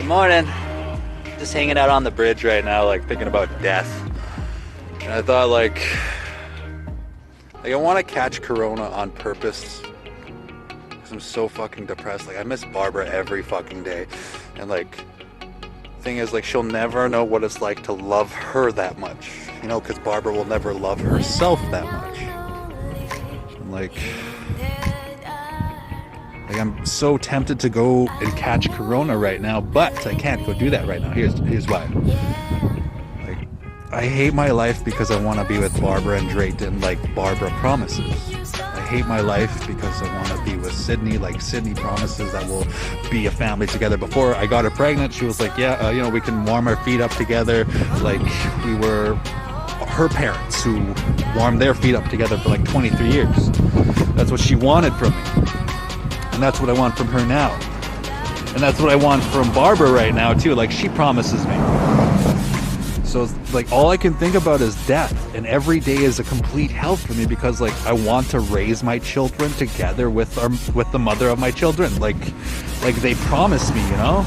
Good morning. Just hanging out on the bridge right now, like thinking about death. And I thought like I want to catch Corona on purpose because I'm so fucking depressed. Like I miss Barbara every fucking day. And like, thing is like she'll never know what it's like to love her that much. You know, because Barbara will never love herself that much. And like I'm so tempted to go and catch Corona right now, but I can't go do that right now. Here's why. Like, I hate my life because I want to be with Barbara and Drayton like Barbara promises. I hate my life because I want to be with Sydney like Sydney promises that we'll be a family together. Before I got her pregnant, she was like, yeah, you know, we can warm our feet up together like we were her parents who warmed their feet up together for like 23 years. That's what she wanted from me. And that's what I want from her now. And that's what I want from Barbara right now too. Like she promises me. So it's like all I can think about is death. And every day is a complete hell for me because like I want to raise my children together with the mother of my children. Like they promised me, you know?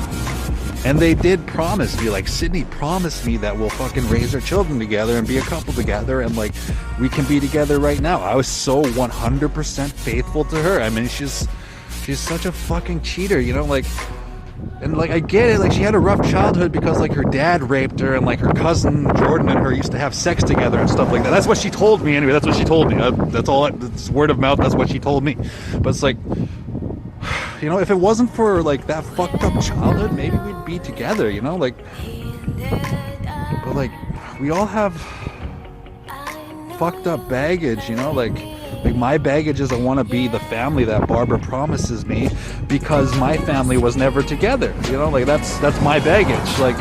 And they did promise me, like Sydney promised me that we'll fucking raise our children together and be a couple together and like we can be together right now. I was so 100% faithful to her. I mean, she's such a fucking cheater, you know, like, and like I get it, like she had a rough childhood because like her dad raped her and like her cousin Jordan and her used to have sex together and stuff like that. That's what she told me anyway. That's what she told me. That's all. It's word of mouth. That's what she told me. But it's like, you know, if it wasn't for like that fucked up childhood, maybe we'd be together, you know, like, but like we all have fucked up baggage, you know, like my baggage is I want to be the family that Barbara promises me because my family was never together, you know, like that's my baggage. Like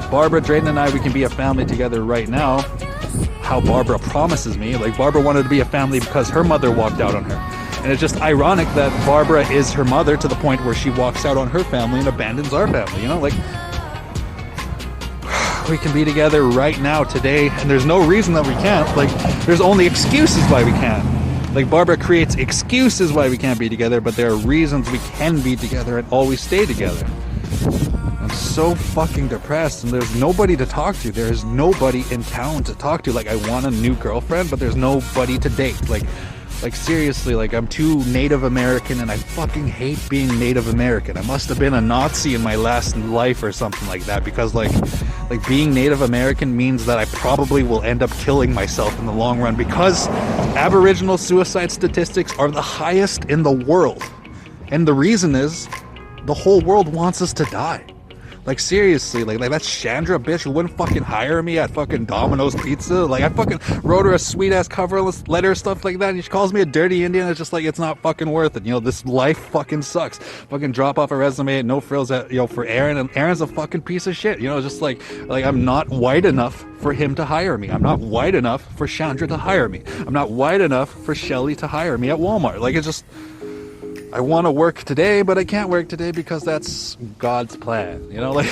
Barbara, Drayton and I, we can be a family together right now how Barbara promises me. Like Barbara wanted to be a family because her mother walked out on her, and it's just ironic that Barbara is her mother to the point where she walks out on her family and abandons our family, you know, like we can be together right now today and there's no reason that we can't. Like there's only excuses why we can't. Like Barbara creates excuses why we can't be together, but there are reasons we can be together and always stay together. I'm so fucking depressed and there's nobody to talk to. There's nobody in town to talk to. Like I want a new girlfriend, but there's nobody to date. Like seriously, like I'm too Native American and I fucking hate being Native American. I must have been a Nazi in my last life or something like that because like being Native American means that I probably will end up killing myself in the long run because Aboriginal suicide statistics are the highest in the world. And the reason is the whole world wants us to die. Like seriously, like that Chandra bitch who wouldn't fucking hire me at fucking Domino's Pizza. Like I fucking wrote her a sweet ass coverless letter, stuff like that, and she calls me a dirty Indian. It's just like it's not fucking worth it. You know, this life fucking sucks. Fucking drop off a resume at no frills at, you know, for Aaron, and Aaron's a fucking piece of shit. You know, just like I'm not white enough for him to hire me. I'm not white enough for Chandra to hire me. I'm not white enough for Shelly to hire me at Walmart. Like it's just, I want to work today, but I can't work today because that's God's plan, you know, like,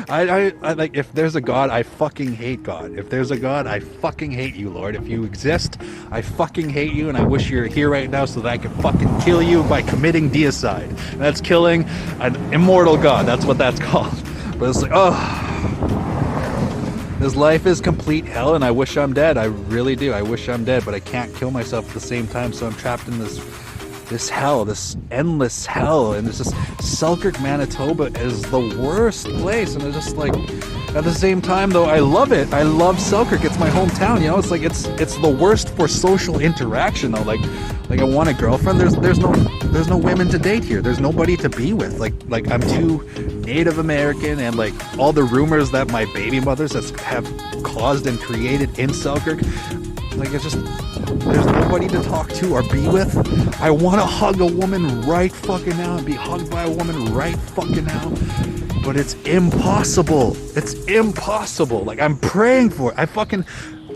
I like, if there's a God, I fucking hate God. If there's a God, I fucking hate you, Lord. If you exist, I fucking hate you, and I wish you're here right now so that I can fucking kill you by committing deicide. And that's killing an immortal God. That's what that's called. But it's like, oh, this life is complete hell, and I wish I'm dead. I really do. I wish I'm dead, but I can't kill myself at the same time, so I'm trapped in this hell, this endless hell. And it's just, Selkirk, Manitoba is the worst place. And it's just like, at the same time though, I love it. I love Selkirk. It's my hometown, you know. It's like it's the worst for social interaction though. Like I want a girlfriend. There's no women to date here. There's nobody to be with. Like I'm too Native American, and like all the rumors that my baby mothers have caused and created in Selkirk, like it's just, there's nobody to talk to or be with. I want to hug a woman right fucking now and be hugged by a woman right fucking now, but it's impossible. It's impossible. Like I'm praying for it. I fucking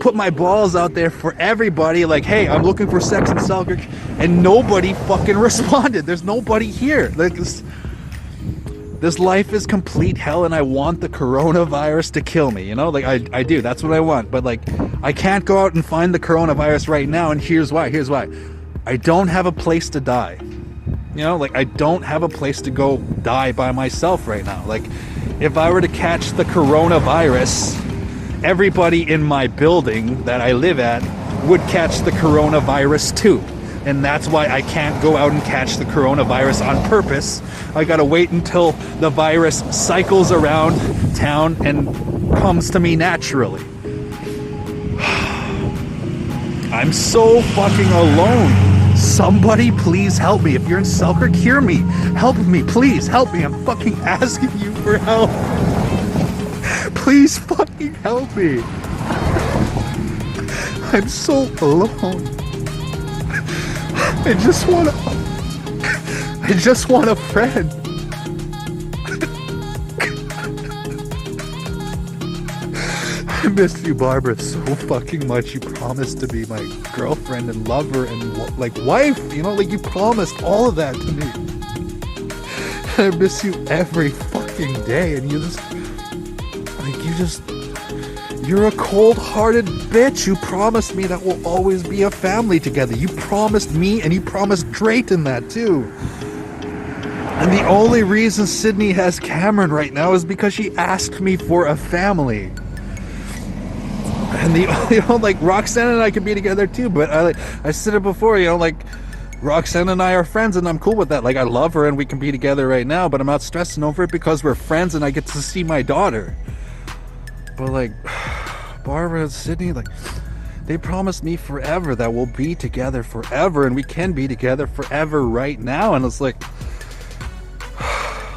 put my balls out there for everybody, like, hey, I'm looking for sex in Selkirk, and nobody fucking responded. There's nobody here. Like this life is complete hell, and I want the coronavirus to kill me, you know? Like I do. That's what I want. But like I can't go out and find the coronavirus right now, and here's why. I don't have a place to die. You know, like, I don't have a place to go die by myself right now. Like, if I were to catch the coronavirus, everybody in my building that I live at would catch the coronavirus too. And that's why I can't go out and catch the coronavirus on purpose. I gotta wait until the virus cycles around town and comes to me naturally. I'm so fucking alone. Somebody please help me. If you're in Selkirk, hear me. Help me, please help me. I'm fucking asking you for help. Please fucking help me. I'm so alone. I just want a friend. I miss you, Barbara, so fucking much. You promised to be my girlfriend and lover and like wife, you know, like you promised all of that to me. I miss you every fucking day, and you're a cold-hearted bitch. You promised me that we'll always be a family together. You promised me, and you promised Drayton that too. And the only reason Sydney has Cameron right now is because she asked me for a family. And like Roxanne and I could be together too, but I said it before, like Roxanne and I are friends, and I'm cool with that. Like, I love her and we can be together right now, but I'm not stressing over it because we're friends and I get to see my daughter. But like Barbara and Sydney, like, they promised me forever that we'll be together forever, and we can be together forever right now. And it's like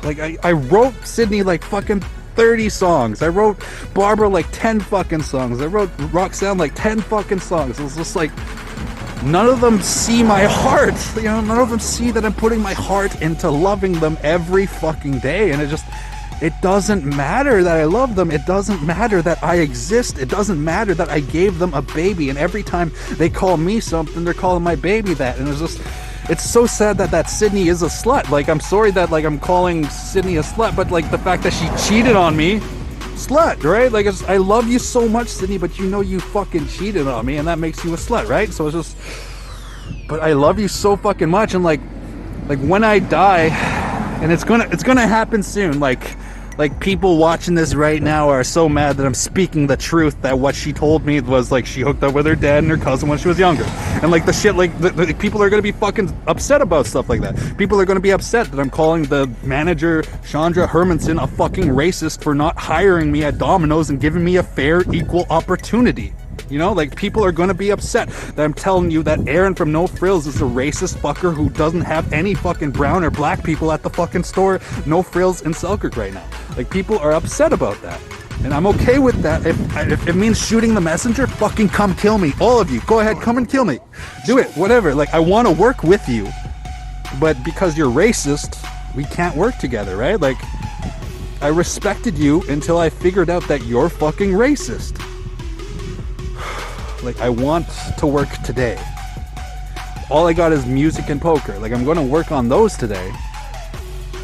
I wrote Sydney like fucking 30 songs. I wrote Barbara like 10 fucking songs. I wrote Roxanne like 10 fucking songs. It was just like, none of them see my heart. You know, none of them see that I'm putting my heart into loving them every fucking day. And it doesn't matter that I love them. It doesn't matter that I exist. It doesn't matter that I gave them a baby. And every time they call me something, they're calling my baby that. And it's so sad that Sydney is a slut. Like, I'm sorry that, like, I'm calling Sydney a slut, but, like, the fact that she cheated on me, slut, right? Like, I love you so much, Sydney, but you know you fucking cheated on me, and that makes you a slut, right? So it's just, but I love you so fucking much, and, like when I die, and it's gonna happen soon, like people watching this right now are so mad that I'm speaking the truth, that what she told me was like she hooked up with her dad and her cousin when she was younger, and like the shit, like the people are gonna be fucking upset about stuff like that. People are gonna be upset that I'm calling the manager Chandra Hermanson a fucking racist for not hiring me at Domino's and giving me a fair, equal opportunity. You know, like, people are gonna be upset that I'm telling you that Aaron from No Frills is a racist fucker who doesn't have any fucking brown or black people at the fucking store No Frills in Selkirk right now. Like, people are upset about that, and I'm okay with that. If it means shooting the messenger, fucking come kill me, all of you. Go ahead, come and kill me. Do it, whatever. Like, I want to work with you, but because you're racist, we can't work together, right? Like, I respected you until I figured out that you're fucking racist. Like, I want to work today. All I got is music and poker. Like, I'm going to work on those today.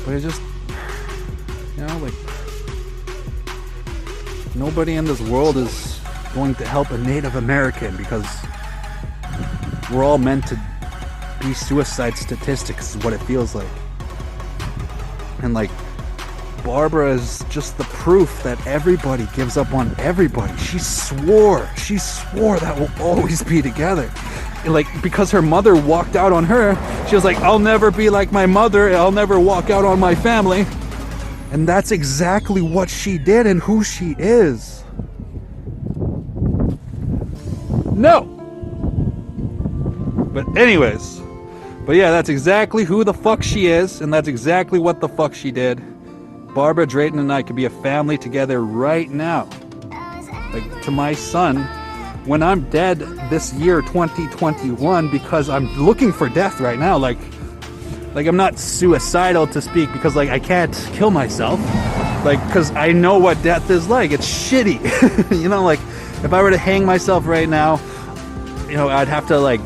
But it just, you know, like, nobody in this world is going to help a Native American because we're all meant to be suicide statistics, is what it feels like. And, like, Barbara is just the proof that everybody gives up on everybody. She swore that we'll always be together. Like, because her mother walked out on her, she was like, I'll never be like my mother, I'll never walk out on my family. And that's exactly what she did and who she is. No! But anyways, but yeah, that's exactly who the fuck she is, and that's exactly what the fuck she did. Barbara, Drayton, and I could be a family together right now. Like, to my son, when I'm dead this year, 2021, because I'm looking for death right now, like I'm not suicidal to speak, because, like, I can't kill myself, like, because I know what death is like. It's shitty. You know, like, if I were to hang myself right now, you know, I'd have to, like,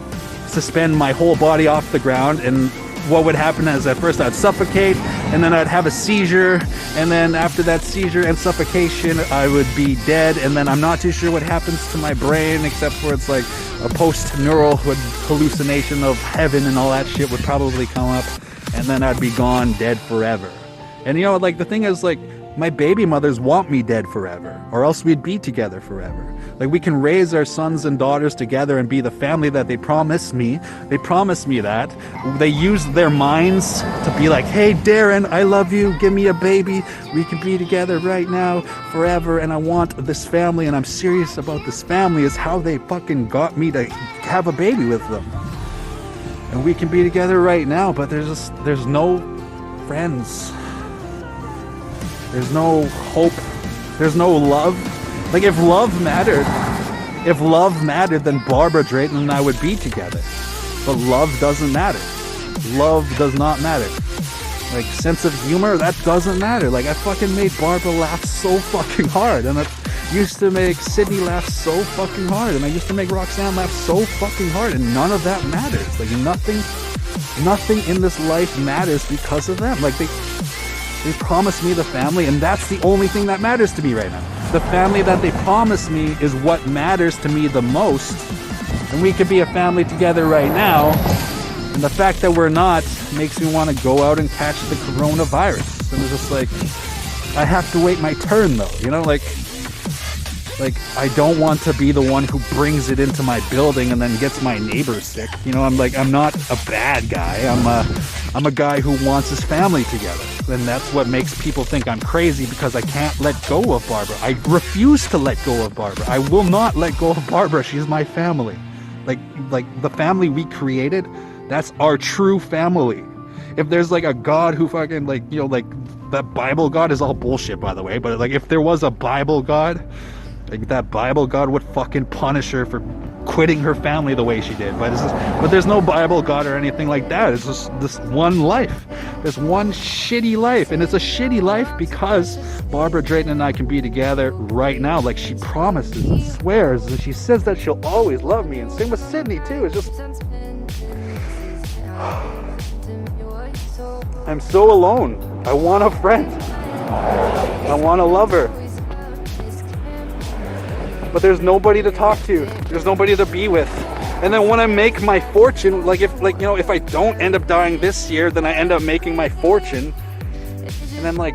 suspend my whole body off the ground, and what would happen is, at first I'd suffocate, and then I'd have a seizure, and then after that seizure and suffocation, I would be dead, and then I'm not too sure what happens to my brain, except for it's like a post-neural hallucination of heaven and all that shit would probably come up, and then I'd be gone, dead forever. And you know, like the thing is, like, my baby mothers want me dead forever, or else we'd be together forever. Like, we can raise our sons and daughters together and be the family that they promised me. They promised me that. They use their minds to be like, hey, Darren, I love you. Give me a baby. We can be together right now, forever. And I want this family, and I'm serious about this family, is how they fucking got me to have a baby with them. And we can be together right now, but there's no friends. There's no hope. There's no love. Like, if love mattered, then Barbara Drayton and I would be together. But love doesn't matter. Love does not matter. Like, sense of humor, that doesn't matter. Like, I fucking made Barbara laugh so fucking hard, and I used to make Sydney laugh so fucking hard, and I used to make Roxanne laugh so fucking hard, and none of that matters. Like, nothing in this life matters because of them. Like, they promised me the family, and that's the only thing that matters to me right now. The family that they promised me is what matters to me the most, and we could be a family together right now, and the fact that we're not makes me want to go out and catch the coronavirus. And it's just like, I have to wait my turn though, you know, like I don't want to be the one who brings it into my building and then gets my neighbors sick. You know, I'm not a bad guy. I'm a guy who wants his family together. And that's what makes people think I'm crazy, because I can't let go of Barbara. I refuse to let go of Barbara. I will not let go of Barbara. She's my family. Like the family we created, that's our true family. If there's like a God who fucking, like, you know, like, that Bible God is all bullshit, by the way, but like, if there was a Bible God, like, that Bible God would fucking punish her for quitting her family the way she did. But there's no Bible God or anything like that. It's just this one life. There's one shitty life, and it's a shitty life because Barbara Drayton and I can be together right now, like she promises and swears, and she says that she'll always love me, and same with Sydney too. It's just, I'm so alone. I want a friend. I want a lover. But there's nobody to talk to. There's nobody to be with. And then when I make my fortune, like, if I don't end up dying this year, then I end up making my fortune. And then, like,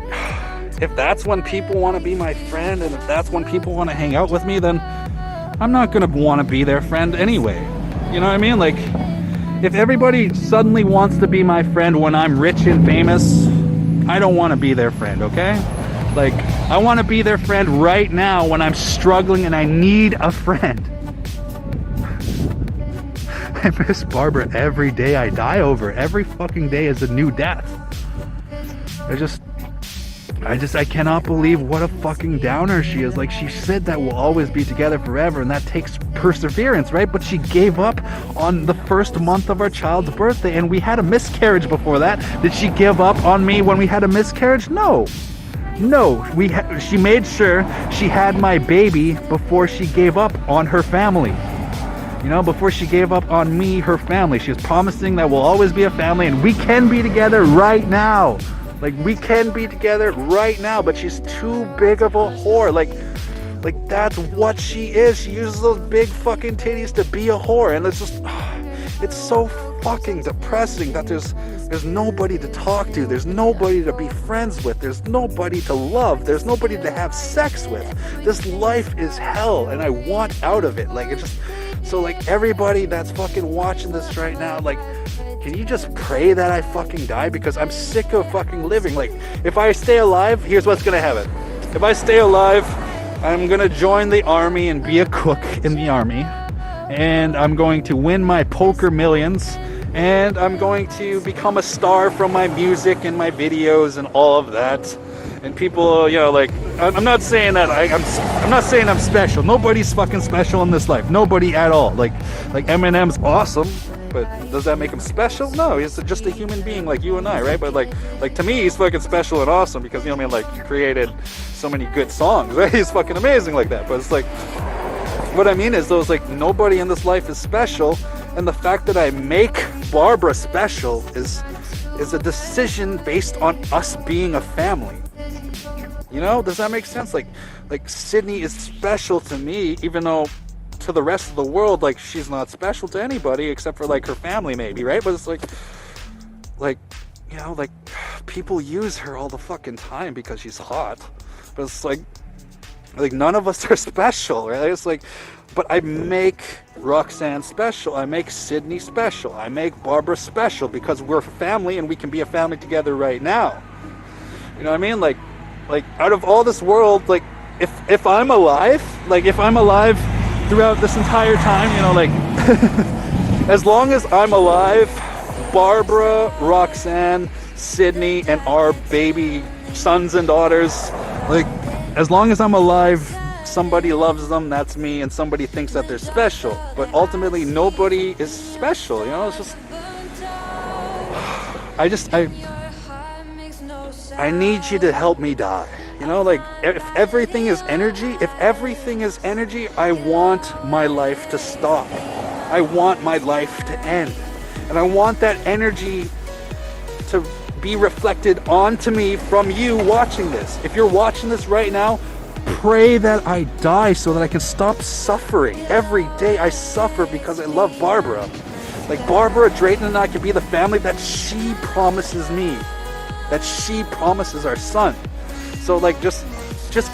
if that's when people want to be my friend, and if that's when people want to hang out with me, then I'm not going to want to be their friend anyway. You know what I mean? Like, if everybody suddenly wants to be my friend when I'm rich and famous, I don't want to be their friend, okay? Like, I want to be their friend right now when I'm struggling and I need a friend. I miss Barbara every day I die over. Every fucking day is a new death. I cannot believe what a fucking downer she is. Like, she said that we'll always be together forever, and that takes perseverance, right? But she gave up on the first month of our child's birthday, and we had a miscarriage before that. Did she give up on me when we had a miscarriage? No, she made sure she had my baby before she gave up on her family. You know, before she gave up on me, her family. She was promising that we'll always be a family, and we can be together right now. Like, we can be together right now, but she's too big of a whore. Like that's what she is. She uses those big fucking titties to be a whore, and it's just, it's so fucking depressing that there's nobody to talk to. There's nobody to be friends with. There's nobody to love. There's nobody to have sex with. This life is hell, and I want out of it. Like, it's just, so, like, everybody that's fucking watching this right now, like, can you just pray that I fucking die? Because I'm sick of fucking living. Like, if I stay alive, here's what's gonna happen. If I stay alive, I'm gonna join the army and be a cook in the army, and I'm going to win my poker millions, and I'm going to become a star from my music and my videos and all of that. And people, you know, like, I'm not saying that I'm not saying I'm special. Nobody's fucking special in this life. Nobody at all. Like Eminem's awesome, but does that make him special? No, he's just a human being like you and I, right? But like to me, he's fucking special and awesome because, you know what I mean, like, he created so many good songs, right? He's fucking amazing like that. But it's like, what I mean is, though, is like, nobody in this life is special, and the fact that I make Barbara special is a decision based on us being a family. You know, does that make sense? Like Sydney is special to me, even though to the rest of the world, like, she's not special to anybody except for, like, her family maybe, right? But it's like, you know, like, people use her all the fucking time because she's hot. But it's like none of us are special, right? It's like, but I make Roxanne special. I make Sydney special. I make Barbara special because we're family and we can be a family together right now. You know what I mean? Like out of all this world, like, if I'm alive, like, if I'm alive throughout this entire time, you know, like, as long as I'm alive, Barbara, Roxanne, Sydney, and our baby sons and daughters, like, as long as I'm alive, somebody loves them, that's me, and somebody thinks that they're special. But ultimately, nobody is special, you know? It's just, I need you to help me die. You know, like, if everything is energy, I want my life to stop. I want my life to end. And I want that energy to be reflected onto me from you watching this. If you're watching this right now, pray that I die so that I can stop suffering. Every day I suffer because I love Barbara. Like, Barbara Drayton and I can be the family that she promises me, that she promises our son. So, like, just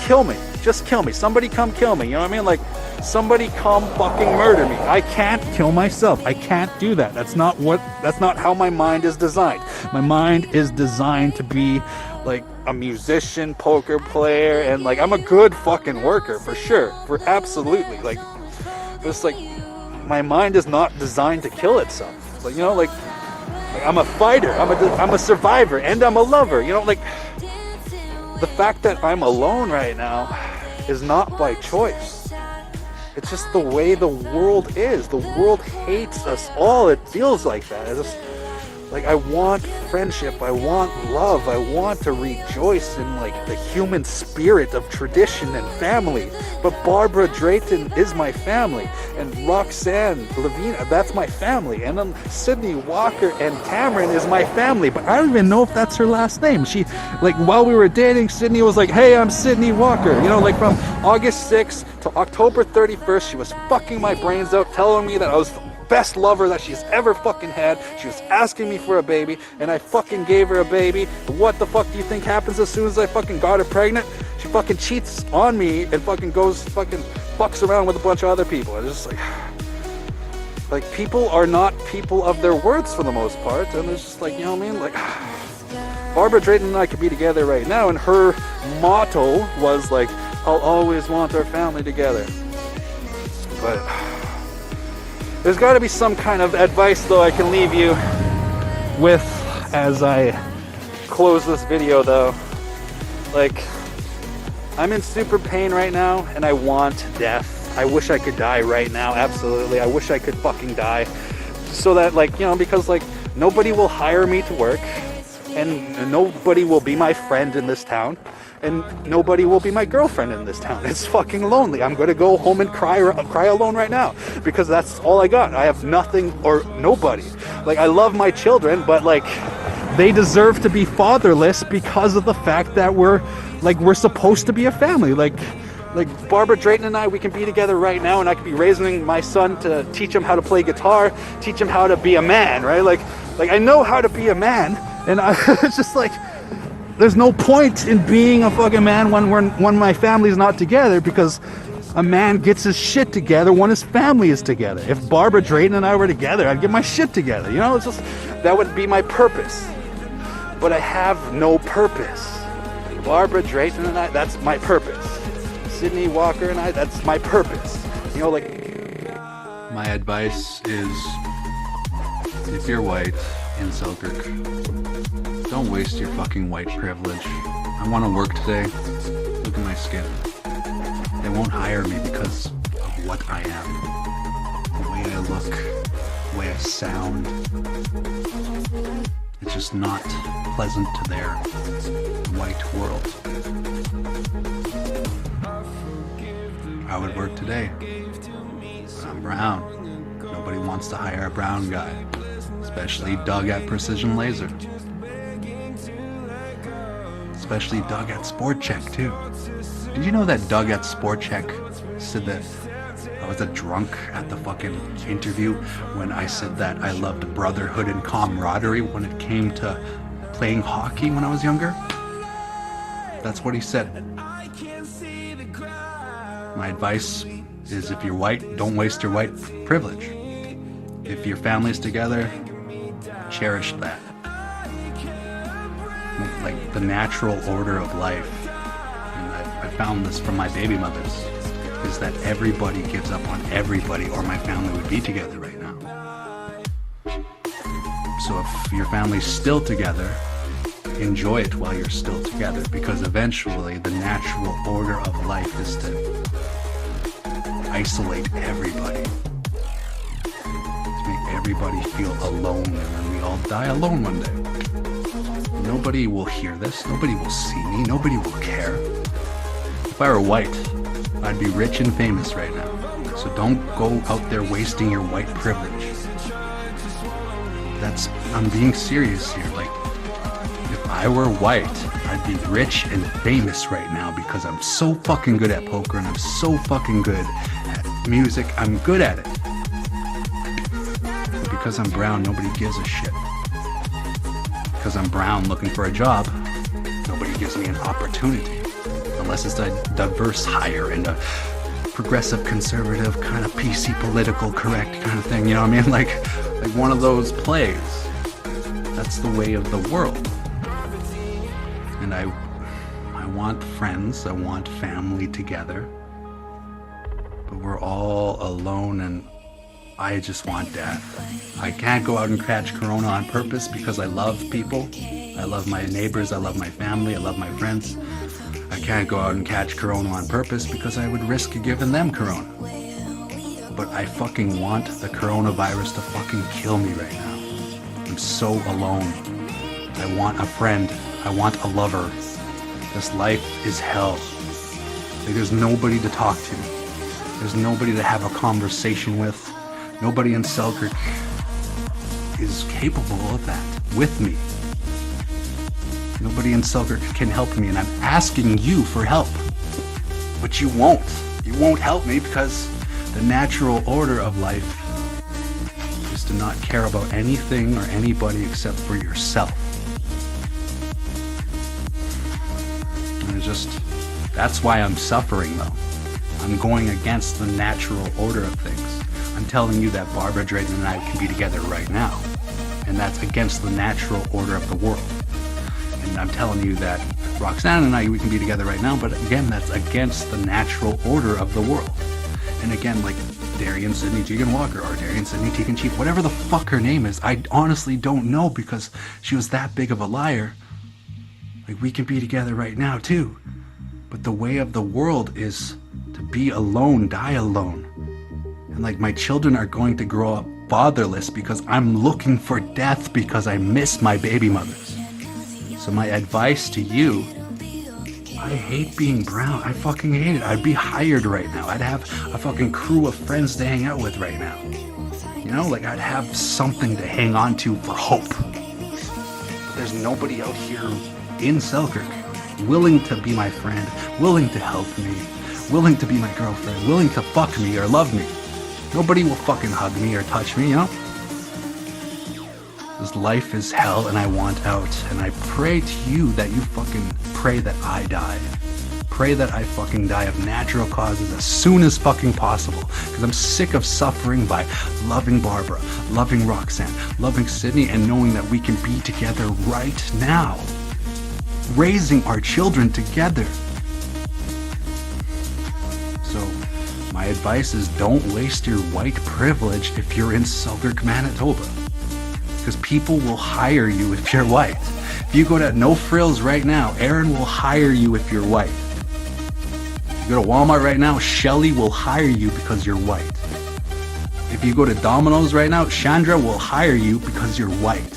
kill me. Just kill me. Somebody come kill me. You know what I mean? Like, somebody come fucking murder me. I can't kill myself. I can't do that. That's not how my mind is designed. My mind is designed to be like a musician, poker player, and like, I'm a good fucking worker for sure. For absolutely. Like, it's like, my mind is not designed to kill itself. Like, you know, like I'm a fighter. I'm a survivor, and I'm a lover. You know, like, the fact that I'm alone right now is not by choice. It's just the way the world is. The world hates us all. It feels like that. It's just, like, I want friendship. I want love. I want to rejoice in, like, the human spirit of tradition and family. But Barbara Drayton is my family. And Roxanne Lavina, that's my family. And then Sydney Wallker and Cameron is my family. But I don't even know if that's her last name. She, like, while we were dating, Sydney was like, hey, I'm Sydney Wallker. You know, like, from August 6th to October 31st, she was fucking my brains out, telling me that I was best lover that she's ever fucking had. She was asking me for a baby, and I fucking gave her a baby. What the fuck do you think happens as soon as I fucking got her pregnant? She fucking cheats on me and fucking goes fucking fucks around with a bunch of other people. And it's just like people are not people of their words for the most part, and it's just like, you know what I mean? Like, Barbara Drayton and I could be together right now, and her motto was like, I'll always want our family together. But there's got to be some kind of advice, though, I can leave you with as I close this video, though. Like, I'm in super pain right now, and I want death. I wish I could die right now, absolutely. I wish I could fucking die. So that, like, you know, because, like, nobody will hire me to work, and nobody will be my friend in this town. And nobody will be my girlfriend in this town. It's fucking lonely. I'm gonna go home and cry alone right now, because that's all I got. I have nothing or nobody. Like, I love my children, but, like, they deserve to be fatherless because of the fact that we're supposed to be a family. Like Barbara Drayton and I, we can be together right now, and I could be raising my son to teach him how to play guitar, teach him how to be a man, right? Like I know how to be a man, and it's just like, there's no point in being a fucking man when my family's not together, because a man gets his shit together when his family is together. If Barbara Drayton and I were together, I'd get my shit together. You know, it's just, that would be my purpose. But I have no purpose. Barbara Drayton and I, that's my purpose. Sydney Wallker and I, that's my purpose. You know, like, my advice is, if you're white in Selkirk, don't waste your fucking white privilege. I want to work today. Look at my skin. They won't hire me because of what I am. The way I look, the way I sound. It's just not pleasant to their white world. I would work today, but I'm brown. Nobody wants to hire a brown guy, especially Doug at Precision Laser. Especially Doug at Sport Check, too. Did you know that Doug at Sport Check said that I was a drunk at the fucking interview when I said that I loved brotherhood and camaraderie when it came to playing hockey when I was younger. That's what he said. My advice is, if you're white, don't waste your white privilege. If your family's together, cherish that. Like the natural order of life, and I found this from my baby mothers, is that everybody gives up on everybody, or my family would be together right now. So if your family's still together, enjoy it while you're still together, because eventually the natural order of life is to isolate everybody, to make everybody feel alone, and then we all die alone one day. Nobody will hear this, nobody will see me, nobody will care. If I were white, I'd be rich and famous right now. So don't go out there wasting your white privilege. I'm being serious here. Like, if I were white, I'd be rich and famous right now because I'm so fucking good at poker and I'm so fucking good at music. I'm good at it. But because I'm brown, nobody gives a shit. Because I'm brown looking for a job, nobody gives me an opportunity. Unless it's a diverse hire and a progressive, conservative, kind of PC, political correct kind of thing, you know what I mean? Like one of those plays. That's the way of the world. And I want friends, I want family together, but we're all alone, and I just want death. I can't go out and catch corona on purpose because I love people. I love my neighbors, I love my family, I love my friends. I can't go out and catch corona on purpose because I would risk giving them corona. But I fucking want the coronavirus to fucking kill me right now. I'm so alone. I want a friend. I want a lover. This life is hell. Like, there's nobody to talk to. There's nobody to have a conversation with. Nobody in Selkirk is capable of that with me. Nobody in Selkirk can help me, and I'm asking you for help. But you won't. You won't help me because the natural order of life is to not care about anything or anybody except for yourself. And that's why I'm suffering though. I'm going against the natural order of things. I'm telling you that Barbara, Drayton, and I can be together right now. And that's against the natural order of the world. And I'm telling you that Roxanne and I, we can be together right now, but again, that's against the natural order of the world. And again, like Darian, Sydney, Tegan, Wallker, or Darian, Sydney, Tegan, Chief, whatever the fuck her name is, I honestly don't know because she was that big of a liar. Like, we can be together right now too. But the way of the world is to be alone, die alone. And like, my children are going to grow up fatherless because I'm looking for death because I miss my baby mothers. So my advice to you, I hate being brown. I fucking hate it. I'd be hired right now. I'd have a fucking crew of friends to hang out with right now. You know, like, I'd have something to hang on to for hope. But there's nobody out here in Selkirk willing to be my friend, willing to help me, willing to be my girlfriend, willing to fuck me or love me. Nobody will fucking hug me or touch me, you know? This life is hell and I want out. And I pray to you that you fucking pray that I die. Pray that I fucking die of natural causes as soon as fucking possible. Because I'm sick of suffering by loving Barbara, loving Roxanne, loving Sydney, and knowing that we can be together right now. Raising our children together. So my advice is, don't waste your white privilege if you're in Selkirk, Manitoba. Because people will hire you if you're white. If you go to No Frills right now, Aaron will hire you if you're white. If you go to Walmart right now, Shelly will hire you because you're white. If you go to Domino's right now, Chandra will hire you because you're white.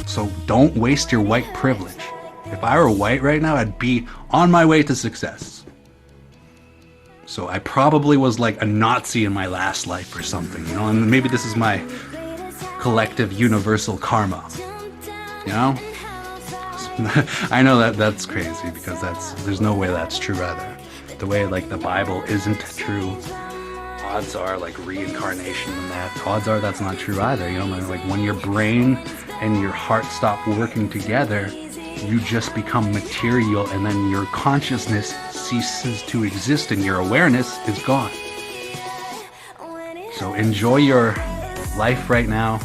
So don't waste your white privilege. If I were white right now, I'd be on my way to success. So I probably was like a Nazi in my last life or something, you know, and maybe this is my collective universal karma, you know? I know that's crazy because there's no way that's true either. The way like the Bible isn't true. Odds are like reincarnation and that. Odds are that's not true either, you know? Like when your brain and your heart stop working together, you just become material, and then your consciousness ceases to exist and your awareness is gone. So enjoy your life right now,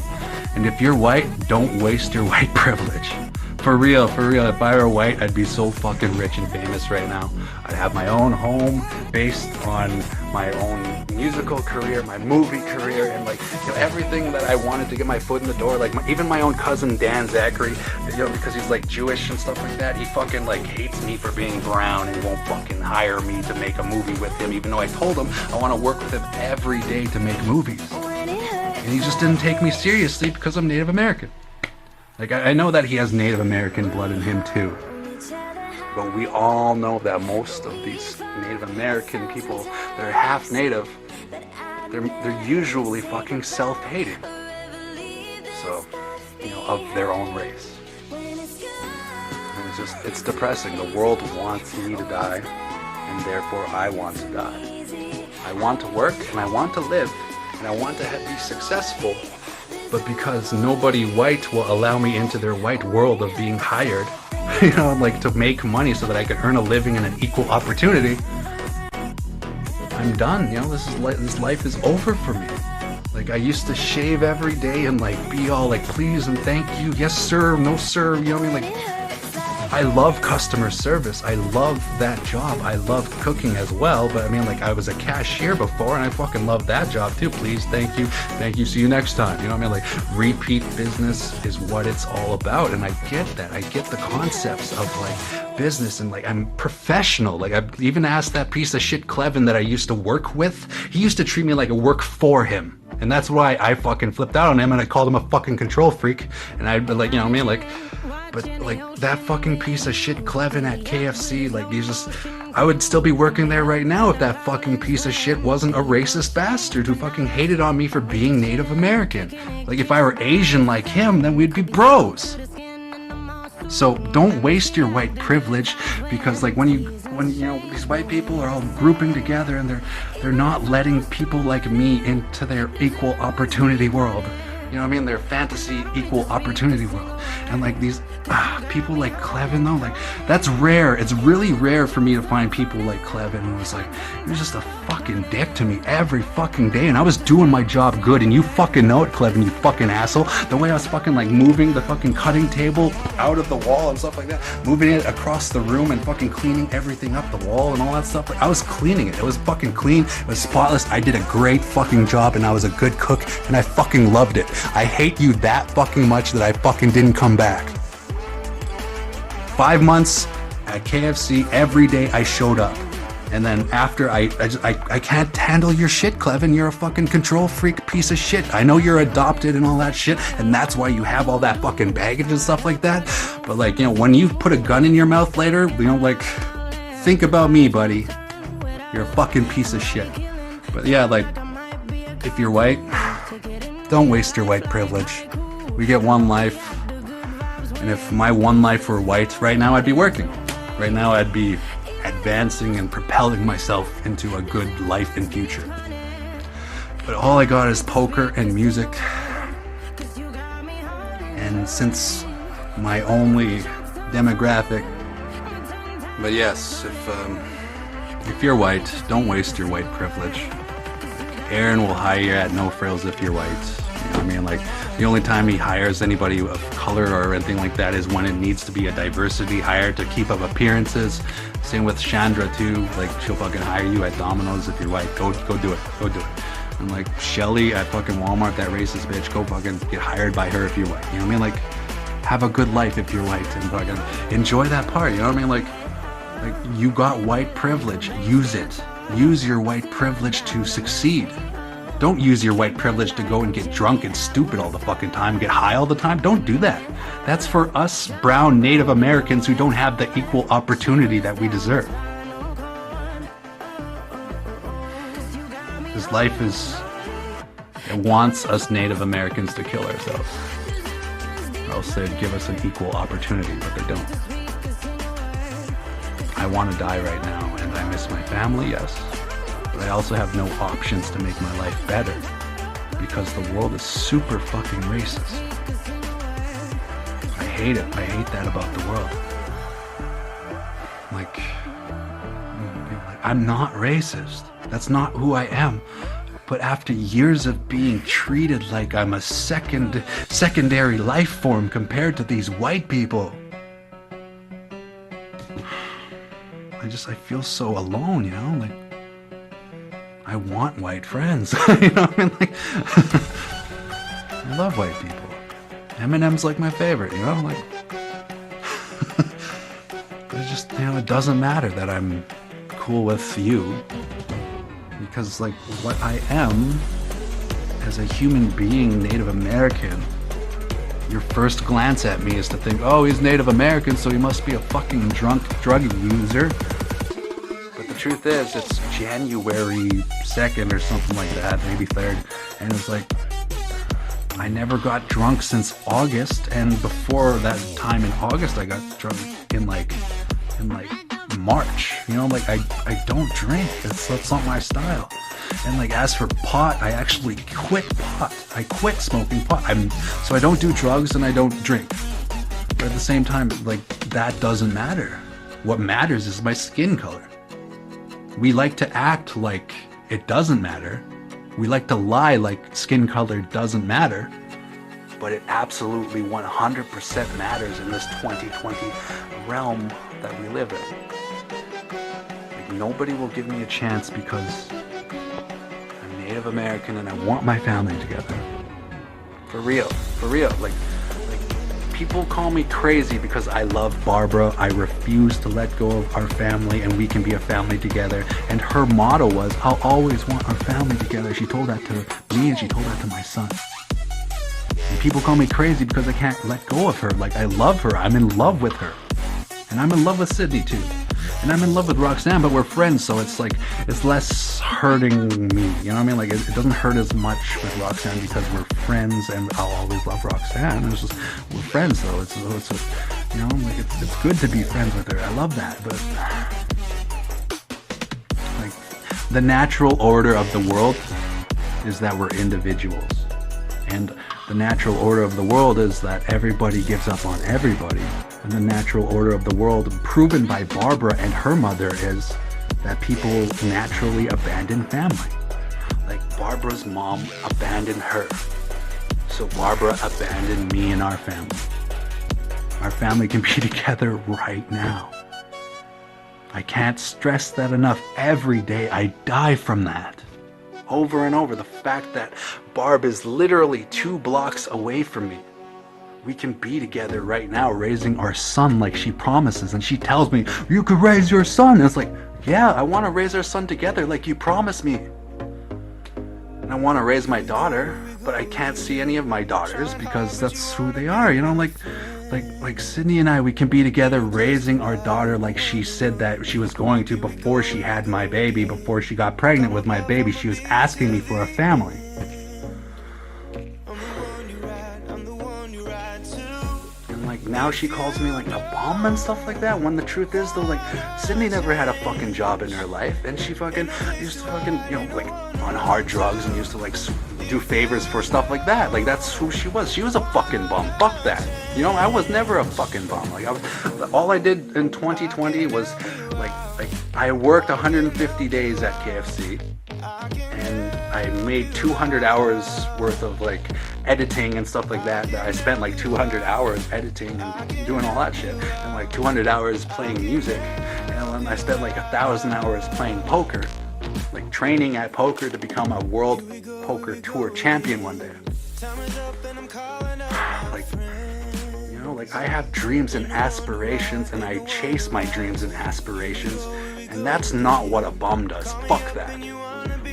and if you're white, don't waste your white privilege. For real, if I were white, I'd be so fucking rich and famous right now. I'd have my own home based on my own musical career, my movie career, and like, you know, everything that I wanted to get my foot in the door. Like even my own cousin Dan Zachary, you know, because he's like Jewish and stuff like that, he fucking like hates me for being brown and won't fucking hire me to make a movie with him, even though I told him I want to work with him every day to make movies. And he just didn't take me seriously because I'm Native American. Like, I know that he has Native American blood in him too, but we all know that most of these Native American people that are half Native, they're usually fucking self-hating. So, you know, of their own race. And it's depressing. The world wants me to die, and therefore I want to die. I want to work, and I want to live, and I want to be successful. But because nobody white will allow me into their white world of being hired, you know, like to make money so that I can earn a living and an equal opportunity, I'm done. You know, this life is over for me. Like I used to shave every day and like be all like please and thank you, yes sir, no sir, you know what I mean? Like I love customer service. I love that job. I love cooking as well, but I mean, like, I was a cashier before, and I fucking love that job too. Please, thank you, see you next time. You know what I mean? Like, repeat business is what it's all about, and I get that. I get the concepts of, like, business, and, like, I'm professional. Like, I even asked that piece of shit Clevin that I used to work with. He used to treat me like I work for him. And that's why I fucking flipped out on him, and I called him a fucking control freak. And I'd be like, you know what I mean? Like, but like that fucking piece of shit Clevin at KFC, like he's just, I would still be working there right now if that fucking piece of shit wasn't a racist bastard who fucking hated on me for being Native American. Like if I were Asian like him, then we'd be bros. So don't waste your white privilege, because like when you know these white people are all grouping together and they're not letting people like me into their equal opportunity world. You know what I mean? Their fantasy equal opportunity world. And like these people like Clevin though, like that's rare. It's really rare for me to find people like Clevin who was like, he was just a fucking dick to me every fucking day, and I was doing my job good, and you fucking know it, Clevin, you fucking asshole. The way I was fucking like moving the fucking cutting table out of the wall and stuff like that, moving it across the room and fucking cleaning everything up, the wall and all that stuff. Like, I was cleaning it. It was fucking clean. It was spotless. I did a great fucking job, and I was a good cook, and I fucking loved it. I hate you that fucking much that I fucking didn't come back. 5 months at KFC, every day I showed up. And then after I can't handle your shit, Clevin. You're a fucking control freak piece of shit. I know you're adopted and all that shit, and that's why you have all that fucking baggage and stuff like that. But like, you know, when you put a gun in your mouth later, you know, like, think about me, buddy. You're a fucking piece of shit. But yeah, like, if you're white, don't waste your white privilege. We get one life. And if my one life were white, right now I'd be working. Right now I'd be advancing and propelling myself into a good life and future. But all I got is poker and music. And since my only demographic... But yes, if you're white, don't waste your white privilege. Aaron will hire you at no frills if you're white. You know what I mean? Like, the only time he hires anybody of color or anything like that is when it needs to be a diversity hire to keep up appearances. Same with Chandra too. Like, she'll fucking hire you at Domino's if you're white. Go do it. Go do it. And like Shelly at fucking Walmart, that racist bitch, go fucking get hired by her if you're white. You know what I mean? Like, have a good life if you're white and fucking enjoy that part. You know what I mean? Like you got white privilege. Use it. Use your white privilege to succeed. Don't use your white privilege to go and get drunk and stupid all the fucking time, get high all the time. Don't do that. That's for us brown Native Americans who don't have the equal opportunity that we deserve. This life it wants us Native Americans to kill ourselves. Or else they'd give us an equal opportunity, but they don't. I want to die right now, and I miss my family, yes. But I also have no options to make my life better, because the world is super fucking racist. hate it. I hate that about the world. Like, I'm not racist. That's not who I am. But after years of being treated like I'm a secondary life form compared to these white people, I feel so alone, you know? Like, I want white friends. You know what I mean? Like, I love white people. Eminem's like my favorite, you know? Like, but it just, you know, it doesn't matter that I'm cool with you, because like what I am as a human being, Native American, your first glance at me is to think, oh, he's Native American, so he must be a fucking drunk drug user. But the truth is, it's January 2nd or something like that, maybe 3rd, and it's like, I never got drunk since August, and before that time in August, I got drunk in like March. You know, like I don't drink. That's not my style. And like as for pot, I actually quit pot. I quit smoking pot. So I don't do drugs and I don't drink. But at the same time, like that doesn't matter. What matters is my skin color. We like to act like it doesn't matter. We like to lie like skin color doesn't matter. But it absolutely 100% matters in this 2020 realm that we live in. Like, nobody will give me a chance because I'm Native American and I want my family together. For real. Like people call me crazy because I love Barbara. I refuse to let go of our family and we can be a family together. And her motto was, I'll always want our family together. She told that to me and she told that to my son. And people call me crazy because I can't let go of her. Like, I love her. I'm in love with her. And I'm in love with Sydney too. And I'm in love with Roxanne, but we're friends, so it's like, it's less hurting me. You know what I mean? Like, it doesn't hurt as much with Roxanne because we're friends and I'll always love Roxanne. It's just, we're friends though. It's you know, like, it's good to be friends with her. I love that, but like, the natural order of the world is that we're individuals. And the natural order of the world is that everybody gives up on everybody. And the natural order of the world, proven by Barbara and her mother, is that people naturally abandon family. Like Barbara's mom abandoned her. So Barbara abandoned me and our family. Our family can be together right now. I can't stress that enough. Every day I die from that. Over and over, the fact that Barb is literally 2 blocks away from me. We can be together right now raising our son like she promises, and she tells me, you could raise your son. And it's like, yeah, I want to raise our son together like you promised me. And I want to raise my daughter, but I can't see any of my daughters because that's who they are, you know, like Sydney and I, we can be together raising our daughter like she said that she was going to before she had my baby, before she got pregnant with my baby. She was asking me for a family. And like now she calls me like a bum and stuff like that, when the truth is though, like Sydney never had a fucking job in her life, and she fucking used to fucking, you know, like on hard drugs and used to like do favors for stuff like that. Like that's who she was. She was a fucking bum. Fuck that. You know, I was never a fucking bum. Like all I did in 2020 was like I worked 150 days at KFC and I made 200 hours worth of like editing and stuff like that. I spent like 200 hours editing and doing all that shit, and like 200 hours playing music, and I spent like 1,000 hours playing poker, like training at poker to become a world poker tour champion one day. Like, you know, like I have dreams and aspirations, and I chase my dreams and aspirations, and that's not what a bum does. Fuck that.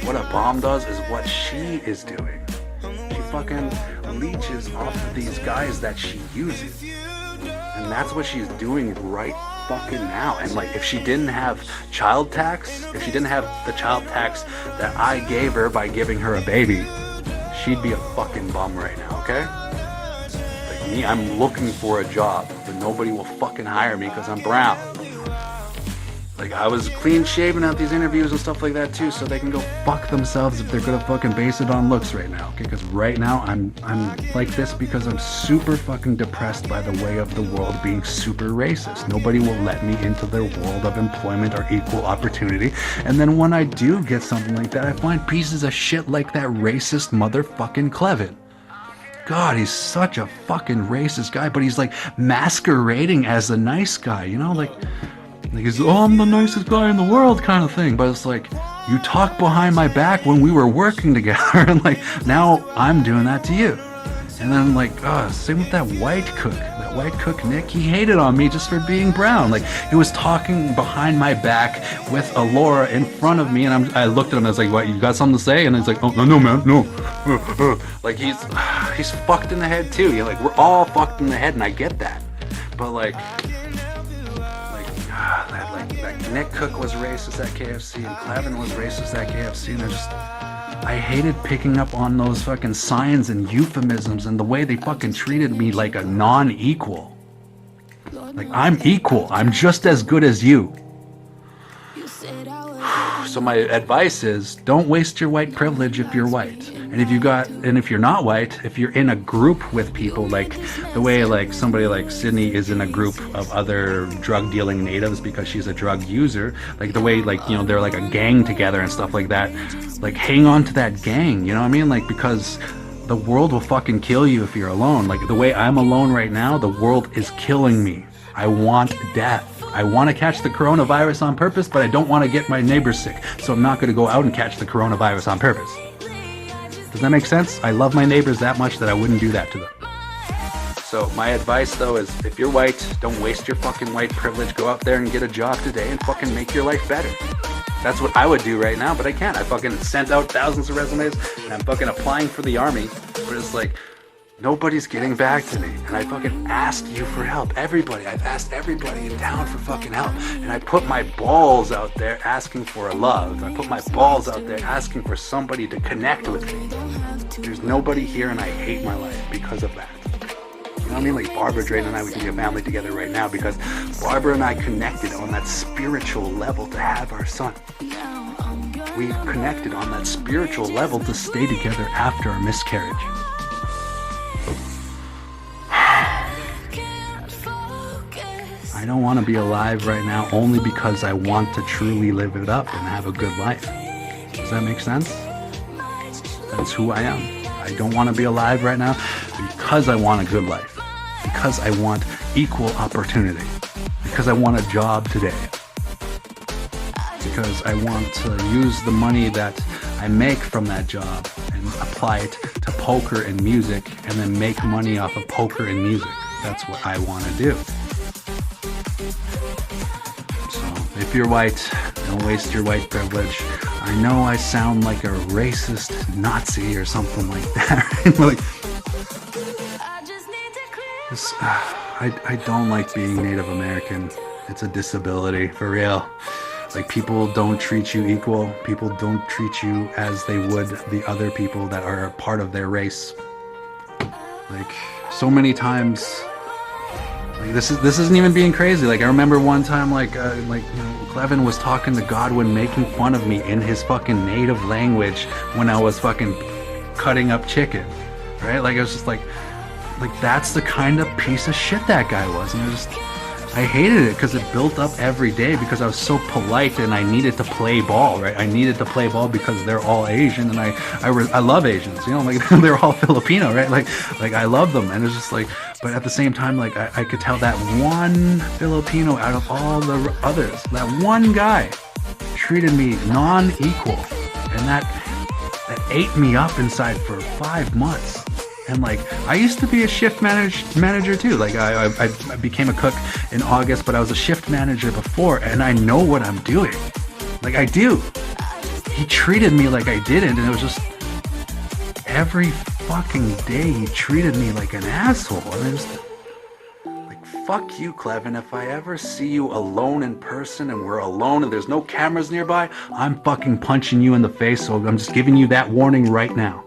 What a bum does is what she is doing. She fucking leeches off of these guys that she uses, and that's what she's doing right fucking now. And like, if she didn't have child tax, if she didn't have the child tax that I gave her by giving her a baby, she'd be a fucking bum right now, okay? Like me, I'm looking for a job, but nobody will fucking hire me because I'm brown. Like, I was clean shaven at these interviews and stuff like that too, so they can go fuck themselves if they're gonna fucking base it on looks right now, okay? Because right now I'm like this because I'm super fucking depressed by the way of the world being super racist. Nobody will let me into their world of employment or equal opportunity. And then when I do get something like that, I find pieces of shit like that racist motherfucking Clevin. God, he's such a fucking racist guy, but he's like masquerading as a nice guy, you know, like he's, oh, I'm the nicest guy in the world kind of thing. But it's like, you talk behind my back when we were working together, and like, now I'm doing that to you. And then like, same with that white cook Nick, he hated on me just for being brown. Like, he was talking behind my back with Alora in front of me, and I looked at him and I was like, what, you got something to say? And he's like, oh, no man, no. Like, he's fucked in the head too. You're like, we're all fucked in the head, and I get that. But like that Nick Cook was racist at KFC, and Clevin was racist at KFC, and I hated picking up on those fucking signs and euphemisms and the way they fucking treated me like a non-equal. Like, I'm equal. I'm just as good as you. So my advice is, don't waste your white privilege if you're white. And if you're not white, if you're in a group with people, like the way like somebody like Sydney is in a group of other drug dealing natives because she's a drug user, like the way, like, you know, they're like a gang together and stuff like that, like, hang on to that gang, you know what I mean? Like, because the world will fucking kill you if you're alone. Like, the way I'm alone right now, the world is killing me. I want death. I want to catch the coronavirus on purpose, but I don't want to get my neighbors sick, so I'm not going to go out and catch the coronavirus on purpose. Does that make sense? I love my neighbors that much that I wouldn't do that to them. So my advice though is, if you're white, don't waste your fucking white privilege. Go out there and get a job today and fucking make your life better. That's what I would do right now, but I can't. I fucking sent out thousands of resumes and I'm fucking applying for the army, but it's like, nobody's getting back to me. And I fucking asked you for help. Everybody. I've asked everybody in town for fucking help. And I put my balls out there asking for a love. I put my balls out there asking for somebody to connect with me. There's nobody here, and I hate my life because of that. You know what I mean? Like, Barbara, Darian, and I, we can be a family together right now because Barbara and I connected on that spiritual level to have our son. We connected on that spiritual level to stay together after our miscarriage. I don't want to be alive right now only because I want to truly live it up and have a good life. Does that make sense? That's who I am. I don't want to be alive right now because I want a good life. Because I want equal opportunity. Because I want a job today. Because I want to use the money that I make from that job and apply it to poker and music, and then make money off of poker and music. That's what I want to do. So, if you're white, don't waste your white privilege. I know I sound like a racist Nazi or something like that. Like, I don't like being Native American. It's a disability, for real. Like, people don't treat you equal. People don't treat you as they would the other people that are a part of their race. Like, so many times, like, this isn't even being crazy. Like, I remember one time, you know, Clevin was talking to Godwin, making fun of me in his fucking native language when I was fucking cutting up chicken, right? Like, I was just like that's the kind of piece of shit that guy was, and I hated it because it built up every day because I was so polite and I needed to play ball, right? I needed to play ball because they're all Asian, and I love Asians, you know, like, they're all Filipino, right? Like I love them, and it's just like, but at the same time, like, I could tell that one Filipino out of all the others, that one guy treated me non-equal, and that ate me up inside for 5 months. And like, I used to be a shift manager too. Like, I became a cook in August, but I was a shift manager before, and I know what I'm doing. Like, I do. He treated me like I didn't, and it was just every fucking day he treated me like an asshole. And I just, like, fuck you, Clevin. If I ever see you alone in person and we're alone and there's no cameras nearby, I'm fucking punching you in the face. So I'm just giving you that warning right now.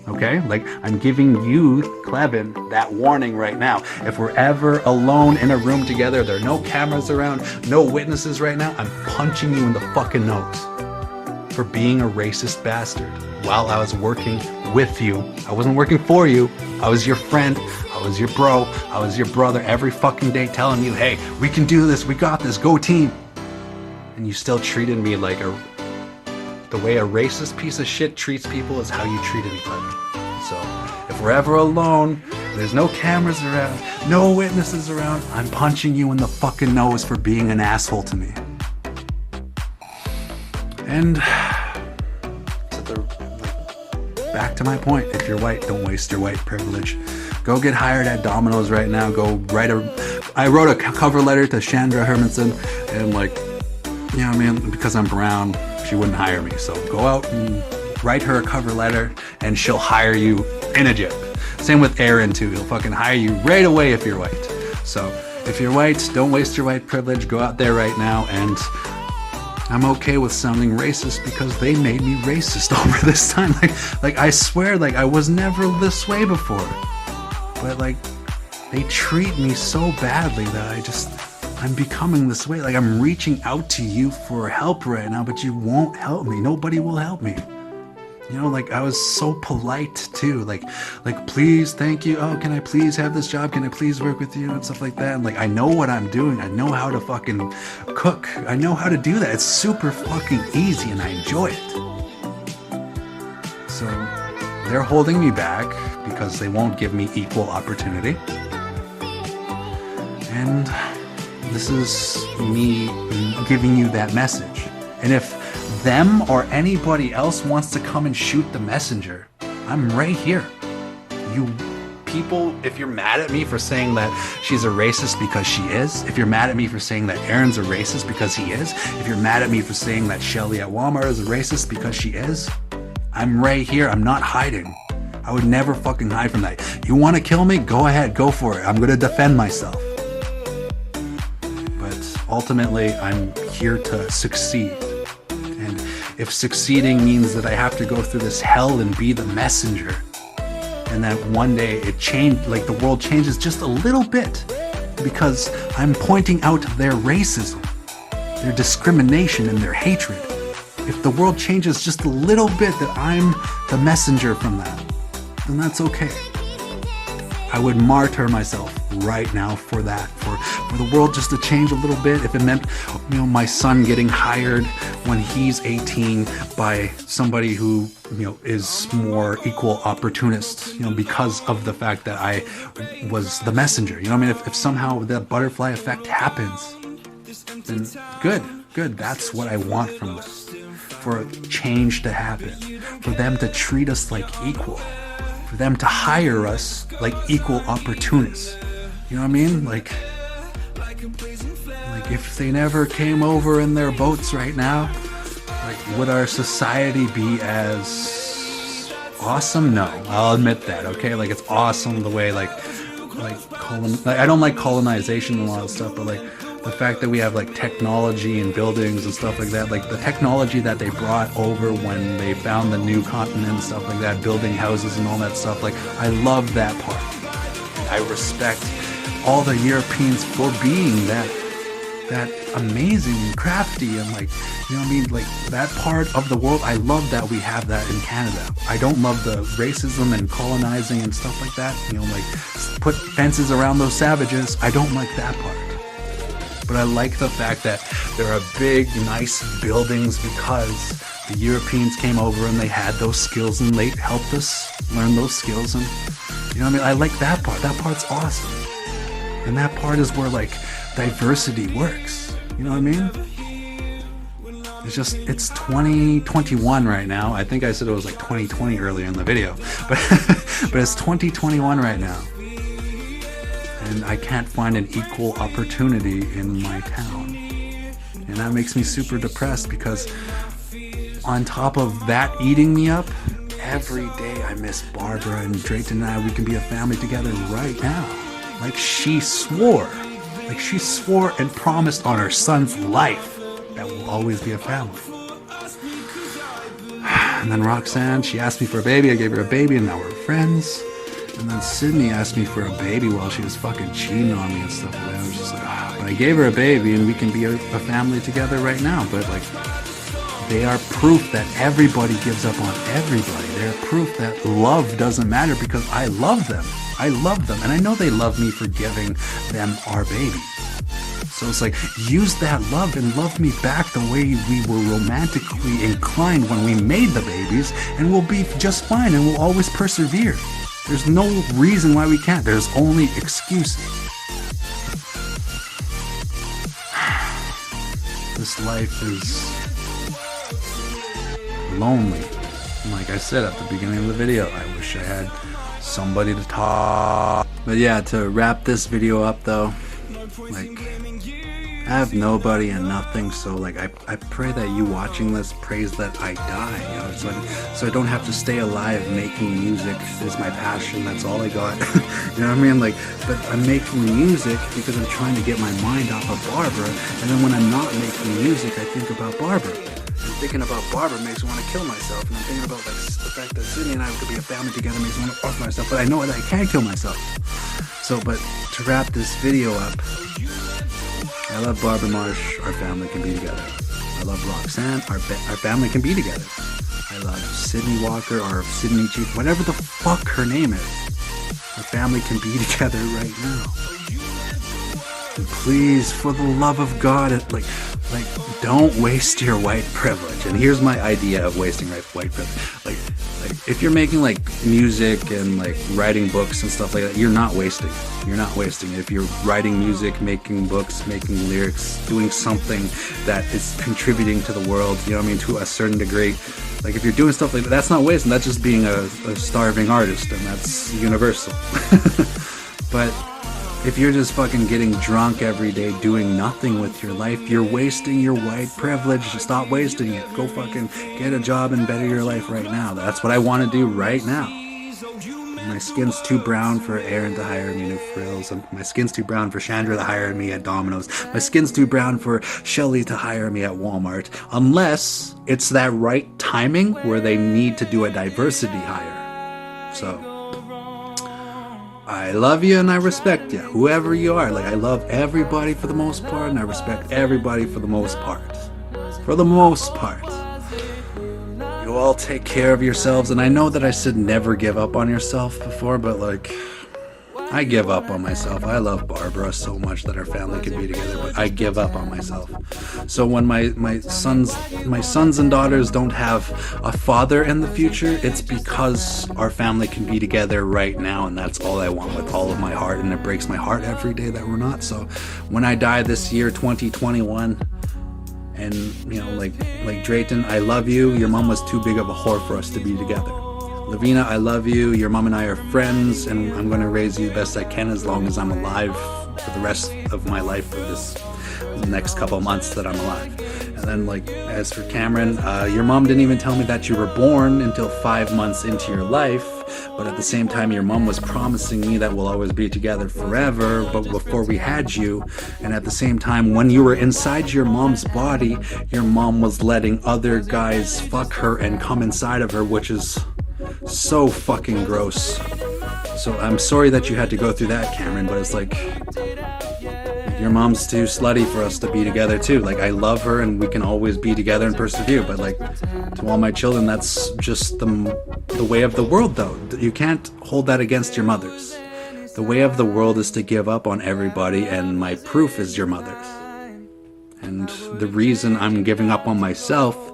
Okay? Like, I'm giving you, Clevin, that warning right now. If we're ever alone in a room together, there are no cameras around, no witnesses right now, I'm punching you in the fucking nose for being a racist bastard while I was working with you. I wasn't working for you. I was your friend. I was your bro. I was your brother every fucking day telling you, hey, we can do this. We got this. Go team. And you still treated me like the way a racist piece of shit treats people is how you treated me, Clevin. So if we're ever alone, there's no cameras around, no witnesses around, I'm punching you in the fucking nose for being an asshole to me. And back to my point, if you're white, don't waste your white privilege. Go get hired at Domino's right now. I wrote a cover letter to Chandra Hermanson, and like, you know what I mean? Because I'm brown, she wouldn't hire me. So go out and write her a cover letter, and she'll hire you in a jiff. Same with Aaron too. He'll fucking hire you right away if you're white. So if you're white, don't waste your white privilege. Go out there right now, and I'm okay with sounding racist because they made me racist over this time. Like I swear, like I was never this way before. But like they treat me so badly that I'm becoming this way. Like I'm reaching out to you for help right now, but you won't help me. Nobody will help me. You know, like I was so polite too, like please, thank you. Oh, can I please have this job? Can I please work with you and stuff like that? And like I know what I'm doing. I know how to fucking cook. I know how to do that. It's super fucking easy and I enjoy it. So they're holding me back because they won't give me equal opportunity. And this is me giving you that message. And if them or anybody else wants to come and shoot the messenger, I'm right here. You people, if you're mad at me for saying that she's a racist because she is, if you're mad at me for saying that Aaron's a racist because he is, if you're mad at me for saying that Shelly at Walmart is a racist because she is, I'm right here. I'm not hiding. I would never fucking hide from that. You want to kill me? Go ahead, go for it. I'm going to defend myself. But ultimately, I'm here to succeed. And if succeeding means that I have to go through this hell and be the messenger, and that one day it changed, like the world changes just a little bit because I'm pointing out their racism, their discrimination, and their hatred. If the world changes just a little bit that I'm the messenger from that, then that's okay. I would martyr myself right now for that, for the world just to change a little bit. If it meant, you know, my son getting hired when he's 18 by somebody who, you know, is more equal opportunist, you know, because of the fact that I was the messenger. You know what I mean? If somehow that butterfly effect happens, then good. That's what I want from this. For change to happen, for them to treat us like equal, for them to hire us like equal opportunists. You know what I mean? Like if they never came over in their boats right now, like would our society be as awesome? No, I'll admit that. Okay, like it's awesome the way like I don't like colonization and a lot of stuff, but like the fact that we have like technology and buildings and stuff like that, like the technology that they brought over when they found the new continent and stuff like that, building houses and all that stuff, like I love that part. I respect all the Europeans for being that amazing and crafty and like, you know what I mean, like that part of the world. I love that we have that in Canada. I don't love the racism and colonizing and stuff like that, you know, like put fences around those savages. I don't like that part. But I like the fact that there are big, nice buildings because the Europeans came over and they had those skills and they helped us learn those skills. And you know what I mean? I like that part. That part's awesome. And that part is where like diversity works. You know what I mean? It's 2021 right now. I think I said it was like 2020 earlier in the video. But it's 2021 right now. And I can't find an equal opportunity in my town. And that makes me super depressed because on top of that eating me up, every day I miss Barbara and Drayton and I, we can be a family together right now. Like she swore and promised on her son's life that we'll always be a family. And then Roxanne, she asked me for a baby. I gave her a baby, and now we're friends. And then Sydney asked me for a baby while she was fucking cheating on me and stuff like that. I was just like, but I gave her a baby, and we can be a family together right now. But like, they are proof that everybody gives up on everybody. They're proof that love doesn't matter because I love them. I love them, and I know they love me for giving them our baby. So it's like, use that love and love me back the way we were romantically inclined when we made the babies, and we'll be just fine, and we'll always persevere. There's no reason why we can't. There's only excuses. This life is lonely. Like I said at the beginning of the video, I wish I had somebody to talk. But yeah, to wrap this video up though, like, I have nobody and nothing, so like I pray that you watching this prays that I die, you know, so I don't have to stay alive. Making music is my passion, that's all I got. You know what I mean? Like, but I'm making music because I'm trying to get my mind off of Barbara, and then when I'm not making music, I think about Barbara. And thinking about Barbara makes me want to kill myself, and I'm thinking about like the fact that Sydney and I could be a family together makes me want to off myself, but I know that I can't kill myself. So, but to wrap this video up, I love Barbara Marsh, our family can be together. I love Roxanne, our family can be together. I love Sydney Wallker, or Sydney Chief, whatever the fuck her name is. Our family can be together right now. And please, for the love of God, like, don't waste your white privilege. And here's my idea of wasting white privilege. Like, if you're making like music and like writing books and stuff like that, you're not wasting it. You're not wasting it. If you're writing music, making books, making lyrics, doing something that is contributing to the world, you know what I mean, to a certain degree. Like, if you're doing stuff like that, that's not wasting. That's just being a starving artist, and that's universal. But if you're just fucking getting drunk every day, doing nothing with your life, you're wasting your white privilege. Stop wasting it. Go fucking get a job and better your life right now. That's what I want to do right now. My skin's too brown for Aaron to hire me new frills. My skin's too brown for Chandra to hire me at Domino's. My skin's too brown for Shelly to hire me at Walmart. Unless it's that right timing where they need to do a diversity hire. So I love you and I respect you, whoever you are. Like, I love everybody for the most part, and I respect everybody for the most part. For the most part. You all take care of yourselves, and I know that I said never give up on yourself before, but like, I give up on myself. I love Barbara so much that our family can be together, but I give up on myself. So when my sons and daughters don't have a father in the future, it's because our family can be together right now, and that's all I want with all of my heart, and it breaks my heart every day that we're not. So when I die this year, 2021, and you know, like Drayton, I love you. Your mom was too big of a whore for us to be together. Lavina, I love you. Your mom and I are friends, and I'm going to raise you the best I can as long as I'm alive for the rest of my life, for this next couple of months that I'm alive. And then, like, as for Cameron, your mom didn't even tell me that you were born until 5 months into your life, but at the same time, your mom was promising me that we'll always be together forever, but before we had you. And at the same time, when you were inside your mom's body, your mom was letting other guys fuck her and come inside of her, which is so fucking gross. So I'm sorry that you had to go through that, Cameron, but it's like, your mom's too slutty for us to be together too. Like, I love her and we can always be together and persevere, but like, to all my children, that's just the way of the world though. You can't hold that against your mothers. The way of the world is to give up on everybody, and my proof is your mothers. And the reason I'm giving up on myself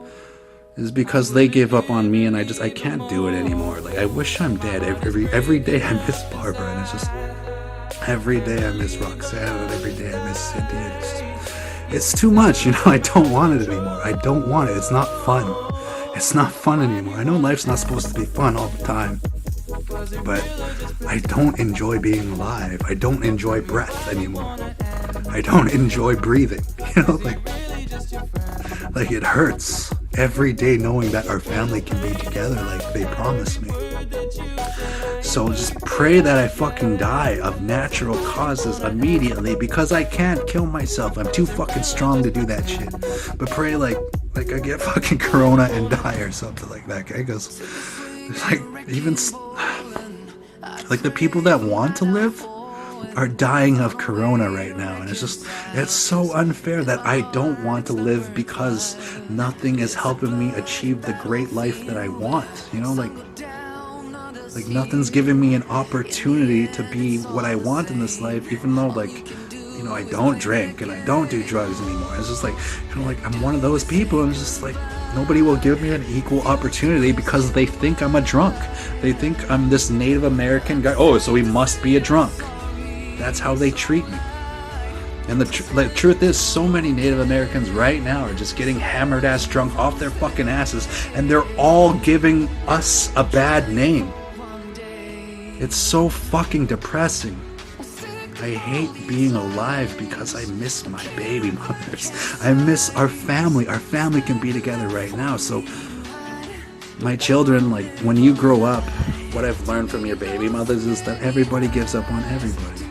is because they gave up on me, and I can't do it anymore. Like, I wish I'm dead. Every day I miss Barbara, and it's just, every day I miss Roxanne, and every day I miss Cynthia. It's too much, you know. I don't want it anymore. I don't want it. It's not fun. It's not fun anymore. I know life's not supposed to be fun all the time, but I don't enjoy being alive. I don't enjoy breath anymore. I don't enjoy breathing. You know, like it hurts every day knowing that our family can be together like they promised me. So just pray that I fucking die of natural causes immediately, because I can't kill myself. I'm too fucking strong to do that shit. But pray, like, like I get fucking corona and die or something like that, okay? Because there's like even like the people that want to live are dying of corona right now, and it's so unfair that I don't want to live because nothing is helping me achieve the great life that I want, you know, like nothing's giving me an opportunity to be what I want in this life, even though, like, you know, I don't drink and I don't do drugs anymore. It's just like, you know, like I'm one of those people, and it's just like nobody will give me an equal opportunity because they think I'm a drunk. They think I'm this Native American guy. Oh, so he must be a drunk. That's how they treat me. And the truth is, so many Native Americans right now are just getting hammered ass drunk off their fucking asses, and they're all giving us a bad name. It's so fucking depressing. I hate being alive because I miss my baby mothers. I miss our family. Our family can be together right now. So my children, like, when you grow up, what I've learned from your baby mothers is that everybody gives up on everybody.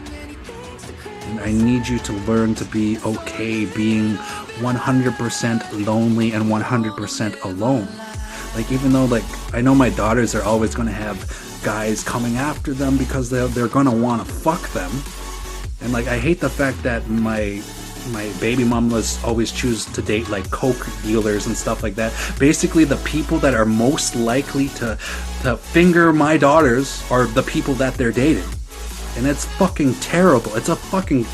And I need you to learn to be okay being 100% lonely and 100% alone. Like, even though, like, I know my daughters are always going to have guys coming after them because they're going to want to fuck them. And, like, I hate the fact that my baby mamas always choose to date, like, coke dealers and stuff like that. Basically, the people that are most likely to finger my daughters are the people that they're dating. And it's fucking terrible. It's a fucking...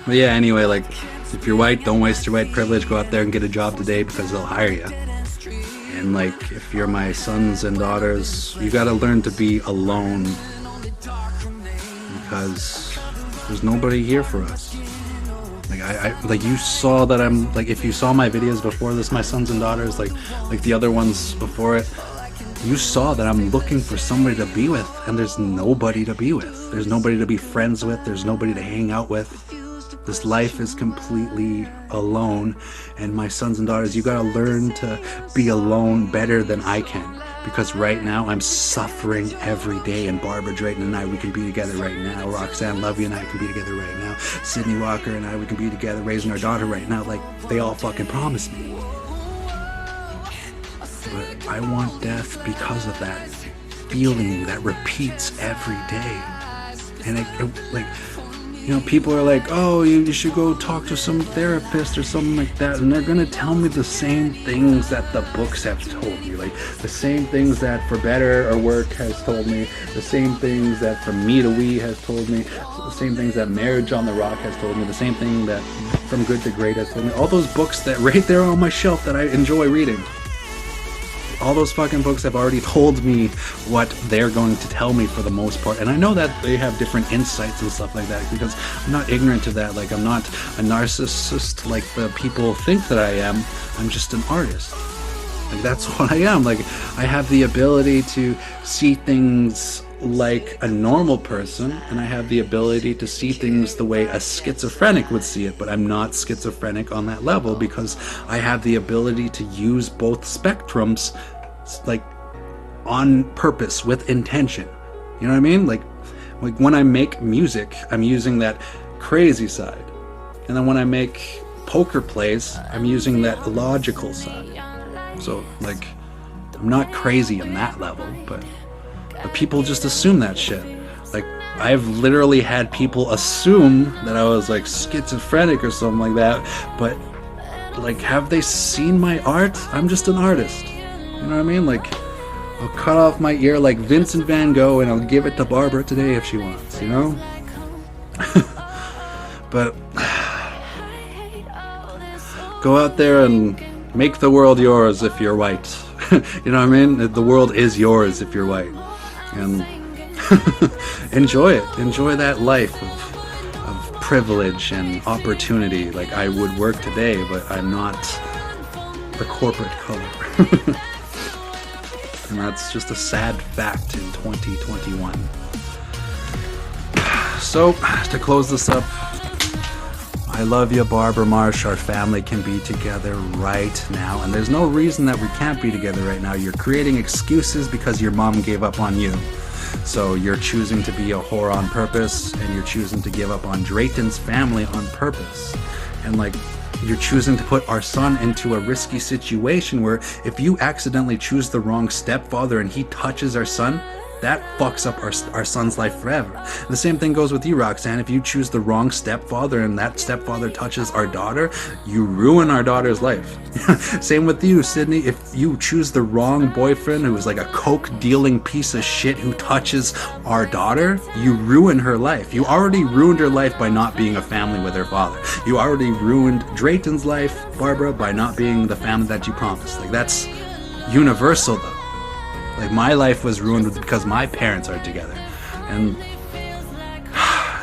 But yeah, anyway, like, if you're white, don't waste your white privilege. Go out there and get a job today because they'll hire you. And, like, if you're my sons and daughters, you gotta learn to be alone. Because there's nobody here for us. Like, I like, you saw that I'm, like, if you saw my videos before this, my sons and daughters, like the other ones before it, you saw that I'm looking for somebody to be with, and there's nobody to be with. There's nobody to be friends with. There's nobody to hang out with. This life is completely alone, and my sons and daughters, you gotta learn to be alone better than I can, because right now I'm suffering every day, and Barbara Drayton and I, we can be together right now. Roxanne Lovey and I can be together right now. Sydney Wallker and I, we can be together raising our daughter right now, like they all fucking promised me. But I want death because of that feeling that repeats every day. And it like, you know, people are like, oh, you should go talk to some therapist or something like that, and they're gonna tell me the same things that the books have told me, like the same things that For Better or Work has told me, the same things that From Me to We has told me, the same things that Marriage on the Rock has told me, the same thing that From Good to Great has told me. All those books that right there on my shelf that I enjoy reading. All those fucking books have already told me what they're going to tell me for the most part. And I know that they have different insights and stuff like that, because I'm not ignorant to that. Like, I'm not a narcissist like the people think that I am. I'm just an artist. Like, that's what I am. Like, I have the ability to see things like a normal person, and I have the ability to see things the way a schizophrenic would see it, but I'm not schizophrenic on that level because I have the ability to use both spectrums, like, on purpose, with intention. You know what I mean? Like when I make music, I'm using that crazy side, and then when I make poker plays, I'm using that logical side. So, like, I'm not crazy on that level, but people just assume that shit. Like, I've literally had people assume that I was, like, schizophrenic or something like that, but, like, have they seen my art? I'm just an artist. You know what I mean? Like, I'll cut off my ear like Vincent van Gogh and I'll give it to Barbara today if she wants, you know? But go out there and make the world yours if you're white. You know what I mean? The world is yours if you're white. And enjoy it. Enjoy that life of privilege and opportunity. Like, I would work today, but I'm not the corporate color. And that's just a sad fact in 2021. So, to close this up, I love you, Barbara Marsh. Our family can be together right now, and there's no reason that we can't be together right now. You're creating excuses because your mom gave up on you. So you're choosing to be a whore on purpose, and you're choosing to give up on Drayton's family on purpose. And, like, you're choosing to put our son into a risky situation where if you accidentally choose the wrong stepfather and he touches our son, that fucks up our son's life forever. And the same thing goes with you, Roxanne. If you choose the wrong stepfather and that stepfather touches our daughter, you ruin our daughter's life. Same with you, Sydney. If you choose the wrong boyfriend who is like a coke dealing piece of shit who touches our daughter, you ruin her life. You already ruined her life by not being a family with her father. You already ruined Drayton's life, Barbara, by not being the family that you promised. Like, that's universal though. Like, my life was ruined because my parents are together, and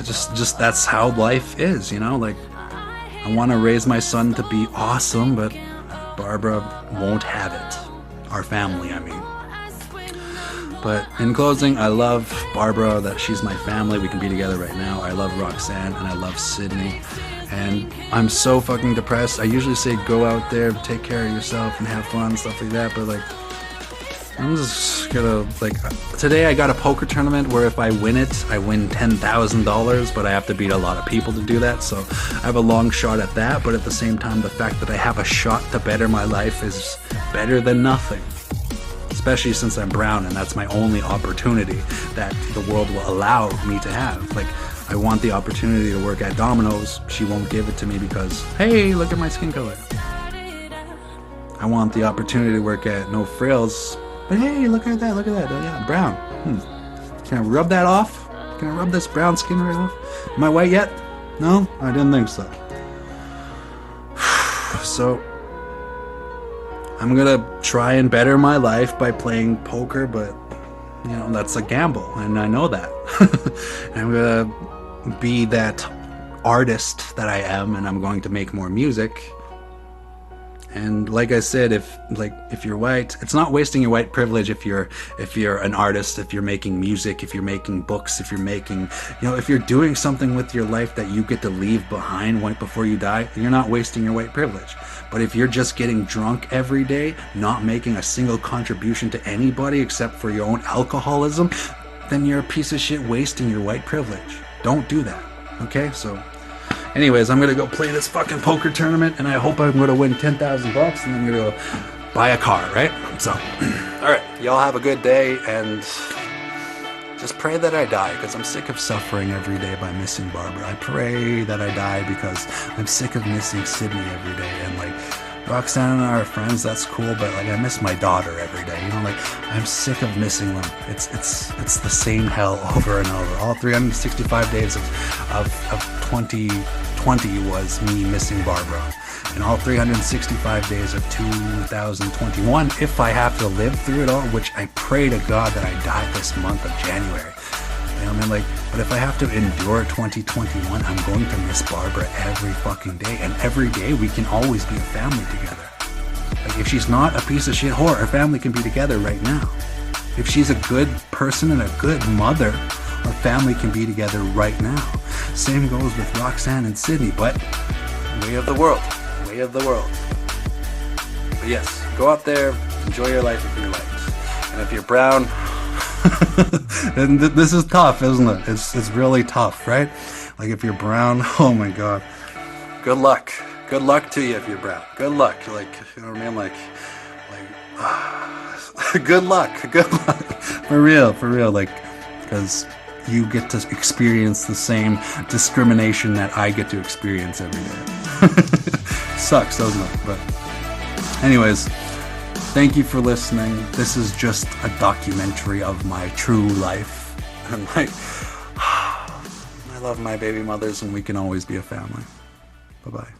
just that's how life is, you know. Like, I want to raise my son to be awesome, but Barbara won't have it. Our family, I mean. But in closing, I love Barbara, that she's my family. We can be together right now. I love Roxanne, and I love Sydney. And I'm so fucking depressed. I usually say go out there, take care of yourself, and have fun, stuff like that, but like, I'm just gonna, like, today I got a poker tournament where if I win it, I win $10,000, but I have to beat a lot of people to do that, so I have a long shot at that, but at the same time, the fact that I have a shot to better my life is better than nothing. Especially since I'm brown, and that's my only opportunity that the world will allow me to have. Like, I want the opportunity to work at Domino's. She won't give it to me because, hey, look at my skin color. I want the opportunity to work at No Frills. But hey, look at that, oh, yeah, brown. Can I rub that off? Can I rub this brown skin right off? Am I white yet? No? I didn't think so. So, I'm gonna try and better my life by playing poker, but, you know, that's a gamble, and I know that. I'm gonna be that artist that I am, and I'm going to make more music. And like I said, if you're white, it's not wasting your white privilege if you're an artist, if you're making music, if you're making books, if you're making, you know, if you're doing something with your life that you get to leave behind right before you die, you're not wasting your white privilege. But if you're just getting drunk every day, not making a single contribution to anybody except for your own alcoholism, then you're a piece of shit wasting your white privilege. Don't do that. Okay? So anyways, I'm gonna go play this fucking poker tournament, and I hope I'm gonna win $10,000, and I'm gonna go buy a car, right? So, alright, y'all have a good day, and just pray that I die, because I'm sick of suffering every day by missing Barbara. I pray that I die because I'm sick of missing Sydney every day, and like, Roxanne and I are friends, that's cool, but like, I miss my daughter every day, you know, like, I'm sick of missing them. It's the same hell over and over. All 365 days of 2020 was me missing Barbara, and all 365 days of 2021, if I have to live through it all, which I pray to God that I die this month of January, you know what I mean? Like, but if I have to endure 2021, I'm going to miss Barbara every fucking day, and every day we can always be a family together. Like, if she's not a piece of shit whore, our family can be together right now. If she's a good person and a good mother, our family can be together right now. Same goes with Roxanne and Sydney, but way of the world. Way of the world. But yes, go out there, enjoy your life if you're white. And if you're brown, and this is tough, isn't it? It's really tough, right? Like, if you're brown, oh my god. Good luck. Good luck to you if you're brown. Good luck. Like, you know what I mean? Like, good luck. Good luck. For real. Like, because you get to experience the same discrimination that I get to experience every day. Sucks, doesn't it? But anyways, thank you for listening. This is just a documentary of my true life. And like, I love my baby mothers, and we can always be a family. Bye-bye.